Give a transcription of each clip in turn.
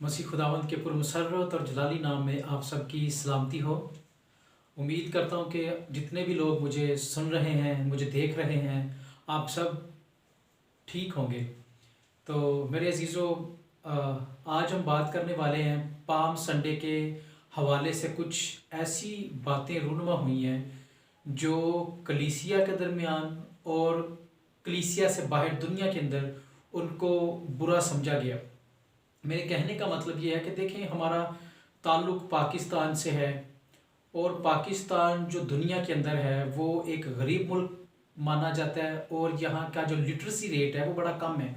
मसीह खुदावंद के पुरमसर्रत और जलाली नाम में आप सबकी सलामती हो। उम्मीद करता हूँ कि जितने भी लोग मुझे सुन रहे हैं, मुझे देख रहे हैं, आप सब ठीक होंगे। तो मेरे अजीज़ों, आज हम बात करने वाले हैं पाम संडे के हवाले से। कुछ ऐसी बातें रूनुमा हुई हैं जो कलीसिया के दरमियान और कलीसिया से बाहर दुनिया के अंदर उनको बुरा समझा गया। मेरे कहने का मतलब ये है कि देखें, हमारा ताल्लुक़ पाकिस्तान से है और पाकिस्तान जो दुनिया के अंदर है वो एक गरीब मुल्क माना जाता है और यहाँ का जो लिटरेसी रेट है वो बड़ा कम है।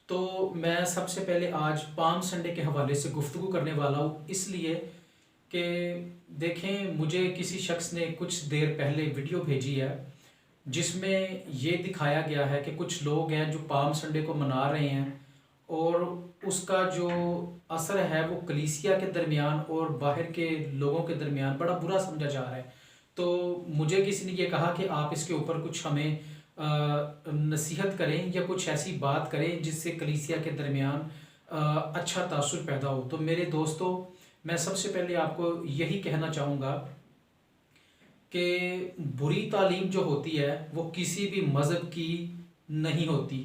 तो मैं सबसे पहले आज पाम संडे के हवाले से गुफ्तगू करने वाला हूँ, इसलिए कि देखें, मुझे किसी शख्स ने कुछ देर पहले वीडियो भेजी है जिसमें ये दिखाया गया है कि कुछ लोग हैं जो पाम संडे को मना रहे हैं और उसका जो असर है वो कलीसिया के दरमियान और बाहर के लोगों के दरमियान बड़ा बुरा समझा जा रहा है। तो मुझे किसी ने ये कहा कि आप इसके ऊपर कुछ हमें नसीहत करें या कुछ ऐसी बात करें जिससे कलीसिया के दरमियान अच्छा तासुर पैदा हो। तो मेरे दोस्तों, मैं सबसे पहले आपको यही कहना चाहूँगा कि बुरी तालीम जो होती है वो किसी भी मज़हब की नहीं होती।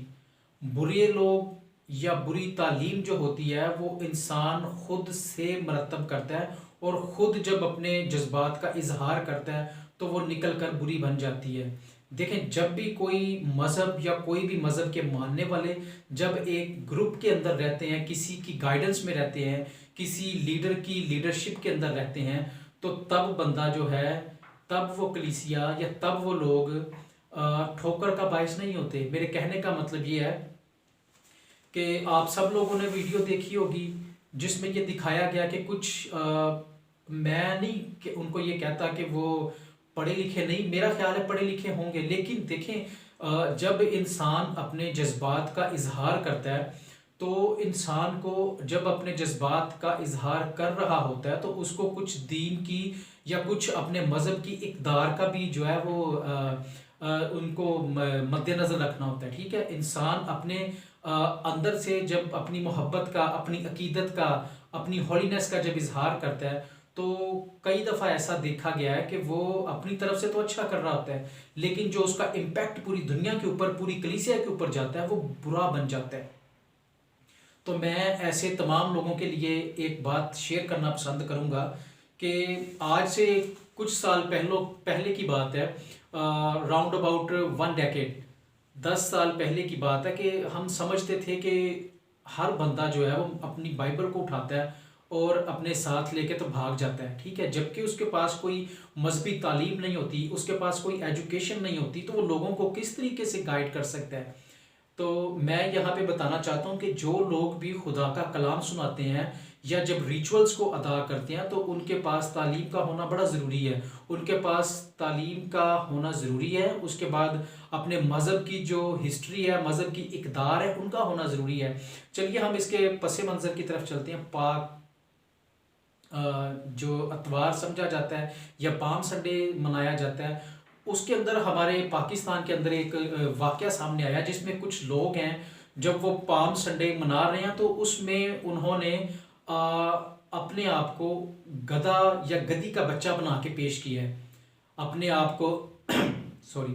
बुरे लोग या बुरी तालीम जो होती है वो इंसान खुद से मरतब करता है और ख़ुद जब अपने जज्बात का इजहार करता है तो वो निकल कर बुरी बन जाती है। देखें, जब भी कोई मज़हब या कोई भी मज़हब के मानने वाले जब एक ग्रुप के अंदर रहते हैं, किसी की गाइडेंस में रहते हैं, किसी लीडर की लीडरशिप के अंदर रहते हैं, तो तब बंदा जो है, तब वो कलीसिया या तब वो लोग ठोकर का बायस नहीं होते। मेरे कहने का मतलब ये है कि आप सब लोगों ने वीडियो देखी होगी जिसमें ये दिखाया गया कि कुछ मैं नहीं कि उनको ये कहता कि वो पढ़े लिखे नहीं, मेरा ख्याल है पढ़े लिखे होंगे, लेकिन देखें, जब इंसान अपने जज्बात का इजहार करता है तो इंसान को जब अपने जज्बात का इजहार कर रहा होता है तो उसको कुछ दीन की या कुछ अपने मज़हब की इक़दार का भी जो है वो उनको मद्देनज़र रखना होता है। ठीक है, इंसान अपने अंदर से जब अपनी मोहब्बत का, अपनी अकीदत का, अपनी हॉलीनेस का जब इजहार करता है तो कई दफ़ा ऐसा देखा गया है कि वो अपनी तरफ से तो अच्छा कर रहा होता है, लेकिन जो उसका इम्पैक्ट पूरी दुनिया के ऊपर, पूरी कलीसिया के ऊपर जाता है वो बुरा बन जाता है। तो मैं ऐसे तमाम लोगों के लिए एक बात शेयर करना पसंद करूँगा कि आज से कुछ साल पहले की बात है, राउंड अबाउट 1 डेकेड, 10 साल पहले की बात है कि हम समझते थे कि हर बंदा जो है वो अपनी बाइबल को उठाता है और अपने साथ लेके तो भाग जाता है। ठीक है, जबकि उसके पास कोई मजहबी तालीम नहीं होती, उसके पास कोई एजुकेशन नहीं होती, तो वो लोगों को किस तरीके से गाइड कर सकता है। तो मैं यहाँ पे बताना चाहता हूँ कि जो लोग भी खुदा का कलाम सुनाते हैं या जब रिचुअल्स को अदा करते हैं तो उनके पास तालीम का होना बड़ा ज़रूरी है। उनके पास तालीम का होना ज़रूरी है, उसके बाद अपने मज़हब की जो हिस्ट्री है, मज़हब की इक़दार है, उनका होना ज़रूरी है। चलिए हम इसके पस मंज़र की तरफ चलते हैं। पाक जो अतवार समझा जाता है या पाम संडे मनाया जाता है, उसके अंदर हमारे पाकिस्तान के अंदर एक वाक़या सामने आया जिसमें कुछ लोग हैं, जब वो पाम संडे मना रहे हैं तो उसमें उन्होंने अपने आप को गधा या गधी का बच्चा बना के पेश किया है। अपने आप को सॉरी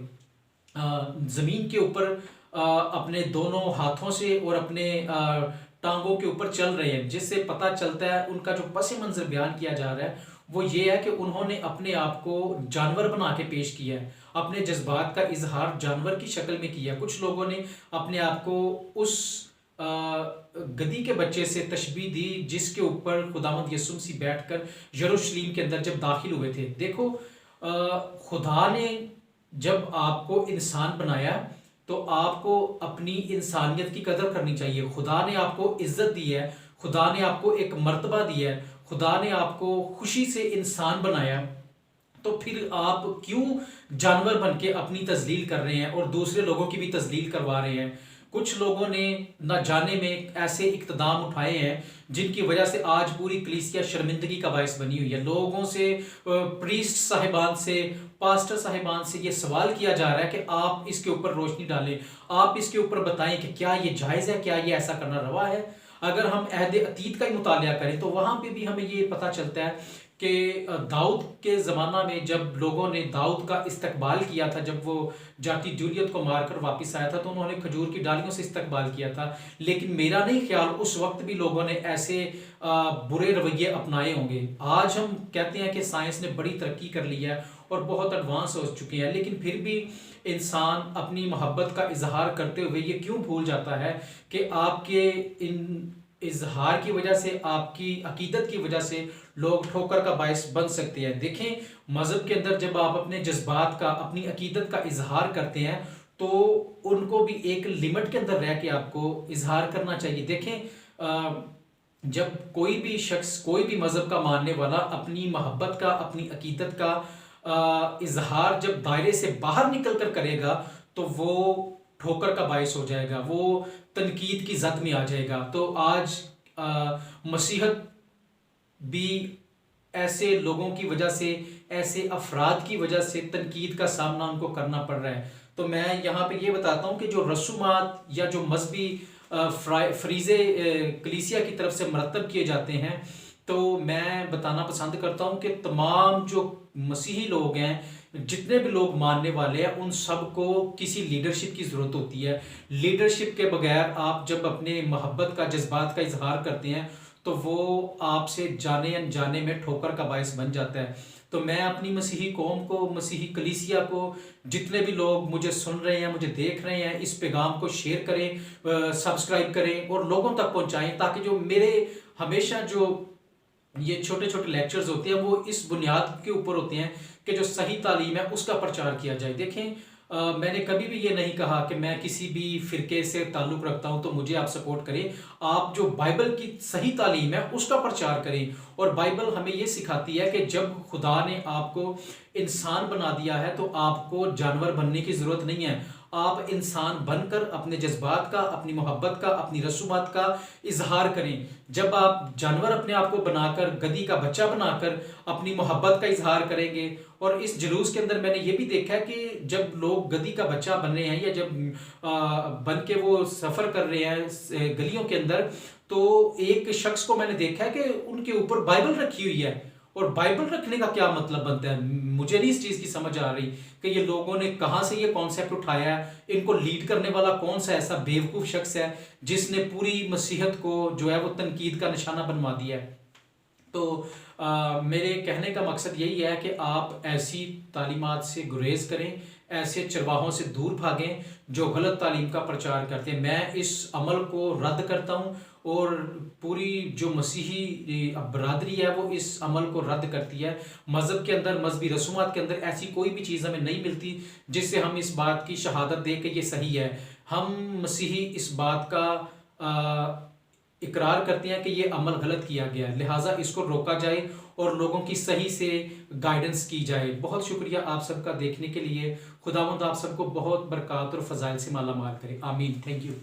ज़मीन के ऊपर अपने दोनों हाथों से और अपने टांगों के ऊपर चल रहे हैं, जिससे पता चलता है उनका जो पस मंज़र बयान किया जा रहा है वो ये है कि उन्होंने अपने आप को जानवर बना के पेश किया है, अपने जज्बात का इजहार जानवर की शक्ल में किया। कुछ लोगों ने अपने आप को उस गधी के बच्चे से तशबीह दी जिसके ऊपर खुदावंद यीशु मसीह बैठकर यरूशलेम के अंदर जब दाखिल हुए थे। देखो, खुदा ने जब आपको इंसान बनाया तो आपको अपनी इंसानियत की कदर करनी चाहिए। खुदा ने आपको इज्जत दी है, खुदा ने आपको एक मर्तबा दिया है, खुदा ने आपको खुशी से इंसान बनाया, तो फिर आप क्यों जानवर बन के अपनी तजलील कर रहे हैं और दूसरे लोगों की भी तजलील करवा रहे हैं। कुछ लोगों ने न जाने में ऐसे इक़्तिदाम उठाए हैं जिनकी वजह से आज पूरी कलीसिया शर्मिंदगी का बायस बनी हुई है। लोगों से, प्रीस्ट साहिबान से, पास्टर साहिबान से ये सवाल किया जा रहा है कि आप इसके ऊपर रोशनी डालें, आप इसके ऊपर बताएं कि क्या ये जायज़ है, क्या ये ऐसा करना रवा है। अगर हम अहद अतीत का ही मुतालिया करें तो वहाँ पे भी हमें ये पता चलता है कि दाऊद के ज़माना में जब लोगों ने दाऊद का इस्तकबाल किया था, जब वो जाती जूलियत को मारकर वापस आया था तो उन्होंने खजूर की डालियों से इस्तकबाल किया था। लेकिन मेरा नहीं ख्याल उस वक्त भी लोगों ने ऐसे बुरे रवैये अपनाए होंगे। आज हम कहते हैं कि साइंस ने बड़ी तरक्की कर ली है और बहुत एडवांस हो चुके हैं, लेकिन फिर भी इंसान अपनी मोहब्बत का इजहार करते हुए ये क्यों भूल जाता है कि आपके इन इजहार की वजह से, आपकी अकीदत की वजह से लोग ठोकर का बायस बन सकते हैं। देखें, मज़हब के अंदर जब आप अपने जज्बात का, अपनी अकीदत का इजहार करते हैं तो उनको भी एक लिमिट के अंदर रह के आपको इजहार करना चाहिए। देखें, जब कोई भी शख्स, कोई भी मज़हब का मानने वाला अपनी मोहब्बत का, अपनी अकीदत का इजहार जब दायरे से बाहर निकल कर करेगा तो वो ठोकर का बायस हो जाएगा, वो तनकीद की जद में आ जाएगा। तो आज मसीहत भी ऐसे लोगों की वजह से, ऐसे अफराद की वजह से तनकीद का सामना उनको करना पड़ रहा है। तो मैं यहाँ पे ये बताता हूँ कि जो रसूमात या जो मजहबी फ्रीज़े कलीसिया की तरफ से मरतब किए जाते हैं, तो मैं बताना पसंद करता हूँ कि तमाम जो मसीही लोग हैं, जितने भी लोग मानने वाले हैं, उन सबको किसी लीडरशिप की ज़रूरत होती है। लीडरशिप के बगैर आप जब अपने मोहब्बत का, जज्बात का इजहार करते हैं तो वो आपसे जाने अनजाने में ठोकर का बायस बन जाता है। तो मैं अपनी मसीही कौम को, मसीही कलीसिया को, जितने भी लोग मुझे सुन रहे हैं, मुझे देख रहे हैं, इस पैगाम को शेयर करें, सब्सक्राइब करें और लोगों तक पहुंचाएं, ताकि जो मेरे हमेशा जो ये छोटे छोटे लेक्चर्स होते हैं वो इस बुनियाद के ऊपर होते हैं कि जो सही तालीम है उसका प्रचार किया जाए। देखें, मैंने कभी भी ये नहीं कहा कि मैं किसी भी फ़िरके से ताल्लुक़ रखता हूँ तो मुझे आप सपोर्ट करें। आप जो बाइबल की सही तालीम है उसका प्रचार करें। और बाइबल हमें ये सिखाती है कि जब खुदा ने आपको इंसान बना दिया है तो आपको जानवर बनने की ज़रूरत नहीं है। आप इंसान बनकर अपने जज्बात का, अपनी मोहब्बत का, अपनी रसूमात का इजहार करें। जब आप जानवर अपने आप को बनाकर, गधी का बच्चा बनाकर अपनी मोहब्बत का इजहार करेंगे, और इस जुलूस के अंदर मैंने ये भी देखा है कि जब लोग गधी का बच्चा बन रहे हैं या जब बन के वो सफ़र कर रहे हैं गलियों के अंदर, तो एक शख्स को मैंने देखा है कि उनके ऊपर बाइबल रखी हुई है। और बाइबल रखने का क्या मतलब बनता है, मुझे नहीं इस चीज़ की समझ आ रही कि ये लोगों ने कहाँ से ये कॉन्सेप्ट उठाया है। इनको लीड करने वाला कौन सा ऐसा बेवकूफ़ शख्स है जिसने पूरी मसीहत को जो है वो तनकीद का निशाना बनवा दिया है। तो मेरे कहने का मकसद यही है कि आप ऐसी तालीमात से गुरेज करें, ऐसे चरवाहों से दूर भागें जो गलत तालीम का प्रचार करते हैं। मैं इस अमल को रद्द करता हूँ और पूरी जो मसीही बरादरी है वो इस अमल को रद्द करती है। मज़हब के अंदर, मजहबी रसूमात के अंदर ऐसी कोई भी चीज़ हमें नहीं मिलती जिससे हम इस बात की शहादत दें कि ये सही है। हम मसीही इस बात का इकरार करते हैं कि ये अमल गलत किया गया है, लिहाजा इसको रोका जाए और लोगों की सही से गाइडेंस की जाए। बहुत शुक्रिया आप सबका देखने के लिए। खुदावंद आप सबको बहुत बरकत और फजाइल से माला माल करे। आमीन। Thank you.